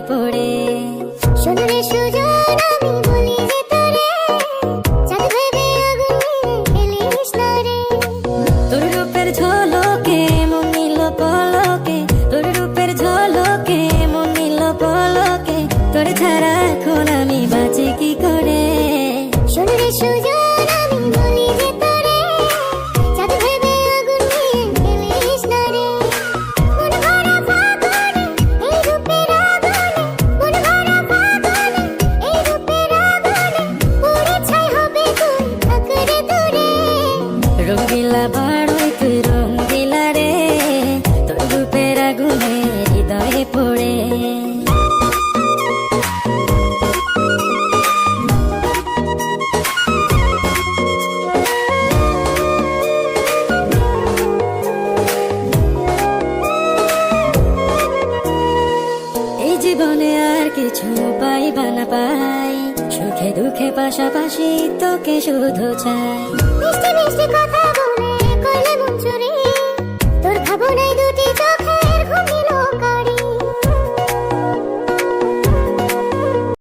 পড়ে। শোনরে সুজন আমি বলি যে তোরে, চাঁদ ভেবে আগুন নিয়ে খেলিস না রে। তোর রূপের ঝলকে মন নিল পলকে, তোর রূপের ঝলকে মন নিল পলকে, তোর ছাড়া এখন আমি বাঁচি কি করে। শোনরে সুজন আমি বলি যে তোরে, চাঁদ ভেবে আগুন নিয়ে খেলিস না রে। মন ভরা ফাগুনে এই রূপের আগুনে, মন ভরা ফাগুনে এই রূপের আগুনে, পুড়ে ছাই হবে তুই থাক রে দূরে। রঙ্গিলা বাড়ই তুই রঙ্গিলা রে, তোর রূপের আগুনে হৃদয়ে পড়ে। এই জীবনে আর কিছু পাই বা না পাই, সুখে দুঃখে পাশাপাশি তোকে শুধু চাই। মিষ্টি মিষ্টি কথা